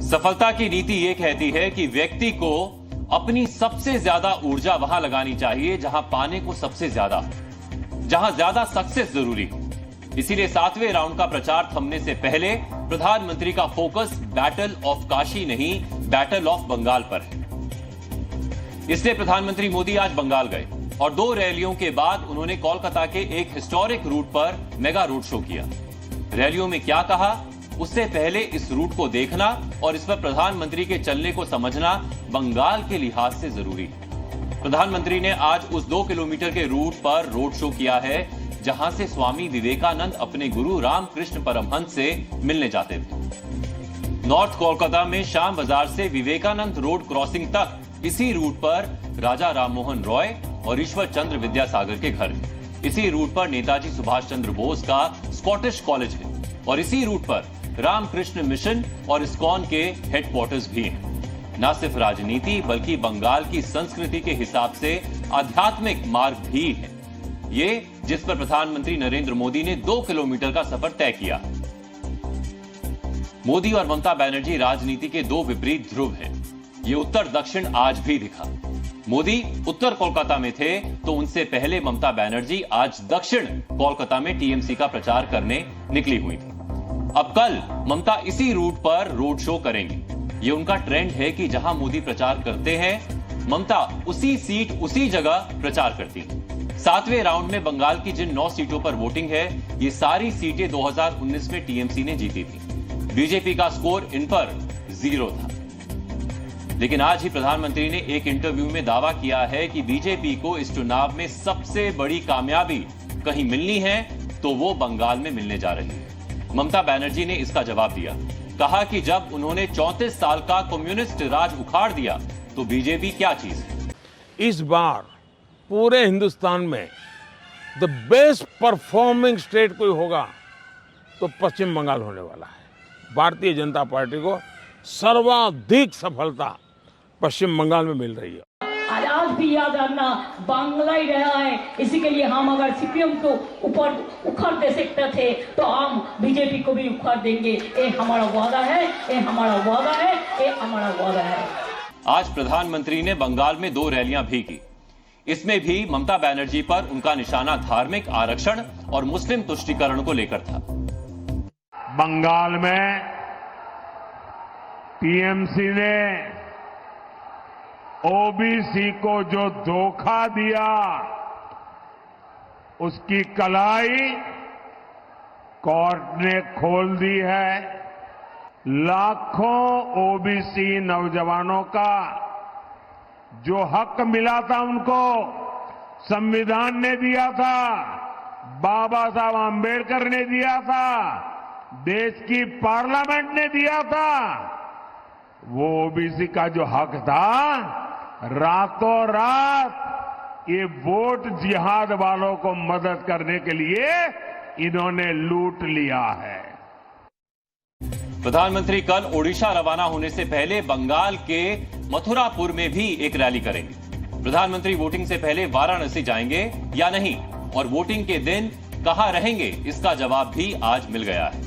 सफलता की नीति ये कहती है कि व्यक्ति को अपनी सबसे ज्यादा ऊर्जा वहां लगानी चाहिए जहां पाने को सबसे ज्यादा, जहां ज्यादा सक्सेस जरूरी हो। इसीलिए 7वें राउंड का प्रचार थमने से पहले प्रधानमंत्री का फोकस बैटल ऑफ काशी नहीं, बैटल ऑफ बंगाल पर है। इसलिए प्रधानमंत्री मोदी आज बंगाल गए और 2 रैलियों के बाद उन्होंने कोलकाता के एक हिस्टोरिक रूट पर मेगा रोड शो किया। रैलियों में क्या कहा, उससे पहले इस रूट को देखना और इस पर प्रधानमंत्री के चलने को समझना बंगाल के लिहाज से जरूरी है। प्रधानमंत्री ने आज उस 2 किलोमीटर के रूट पर रोड शो किया है जहां से स्वामी विवेकानंद अपने गुरु रामकृष्ण परमहंस से मिलने जाते थे। नॉर्थ कोलकाता में श्याम बाजार से विवेकानंद रोड क्रॉसिंग तक इसी रूट पर राजा राममोहन रॉय और ईश्वर चंद्र विद्यासागर के घर है। इसी रूट पर नेताजी सुभाष चंद्र बोस का स्कॉटिश कॉलेज है और इसी रूट पर रामकृष्ण मिशन और इस्कॉन के हेडक्वार्टर्स भी हैं। न सिर्फ राजनीति बल्कि बंगाल की संस्कृति के हिसाब से आध्यात्मिक मार्ग भी है ये, जिस पर प्रधानमंत्री नरेंद्र मोदी ने 2 किलोमीटर का सफर तय किया। मोदी और ममता बनर्जी राजनीति के 2 विपरीत ध्रुव हैं। ये उत्तर दक्षिण आज भी दिखा। मोदी उत्तर कोलकाता में थे तो उनसे पहले ममता बनर्जी आज दक्षिण कोलकाता में टीएमसी का प्रचार करने निकली हुई थी। अब कल ममता इसी रूट पर रोड शो करेंगी। ये उनका ट्रेंड है कि जहां मोदी प्रचार करते हैं, ममता उसी सीट उसी जगह प्रचार करती हैं। 7वें राउंड में बंगाल की जिन 9 सीटों पर वोटिंग है, ये सारी सीटें 2019 में टीएमसी ने जीती थी। बीजेपी का स्कोर इन पर 0 था। लेकिन आज ही प्रधानमंत्री ने एक इंटरव्यू में दावा किया है कि बीजेपी को इस चुनाव में सबसे बड़ी कामयाबी कहीं मिलनी है तो वो बंगाल में मिलने जा रही है। ममता बनर्जी ने इसका जवाब दिया, कहा कि जब उन्होंने 34 साल का कम्युनिस्ट राज उखाड़ दिया तो बीजेपी क्या चीज है। इस बार पूरे हिंदुस्तान में द बेस्ट परफॉर्मिंग स्टेट कोई होगा तो पश्चिम बंगाल होने वाला है। भारतीय जनता पार्टी को सर्वाधिक सफलता पश्चिम बंगाल में मिल रही है। आज भी याद रखना, बांग्ला ही रहा है। इसी के लिए हम अगर सीपीएम को ऊपर उखाड़ दे सकते थे तो हम बीजेपी को भी उखाड़ देंगे। ये हमारा वादा है, ये हमारा वादा है, ये हमारा वादा है। आज प्रधानमंत्री ने बंगाल में 2 रैलियां भी की। इसमें भी ममता बनर्जी पर उनका निशाना धार्मिक आरक्षण और मुस्लिम तुष्टीकरण को लेकर था। बंगाल में टीएमसी ने ओबीसी को जो धोखा दिया उसकी कलाई कोर्ट ने खोल दी है। लाखों ओबीसी नौजवानों का जो हक मिला था उनको संविधान ने दिया था, बाबा साहब आंबेडकर ने दिया था, देश की पार्लियामेंट ने दिया था। वो ओबीसी का जो हक था, रातों रात ये वोट जिहाद वालों को मदद करने के लिए इन्होंने लूट लिया है। प्रधानमंत्री कल ओडिशा रवाना होने से पहले बंगाल के मथुरापुर में भी एक रैली करेंगे। प्रधानमंत्री वोटिंग से पहले वाराणसी जाएंगे या नहीं और वोटिंग के दिन कहां रहेंगे, इसका जवाब भी आज मिल गया है।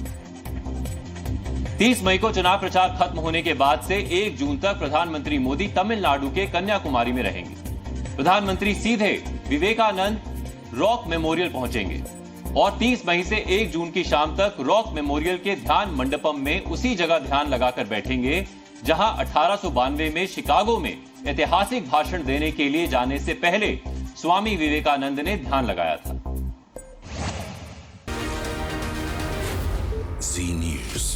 30 मई को चुनाव प्रचार खत्म होने के बाद से 1 जून तक प्रधानमंत्री मोदी तमिलनाडु के कन्याकुमारी में रहेंगे। प्रधानमंत्री सीधे विवेकानंद रॉक मेमोरियल पहुंचेंगे और 30 मई से 1 जून की शाम तक रॉक मेमोरियल के ध्यान मंडपम में उसी जगह ध्यान लगाकर बैठेंगे जहां 1892 में शिकागो में ऐतिहासिक भाषण देने के लिए जाने से पहले स्वामी विवेकानंद ने ध्यान लगाया था। Zee News.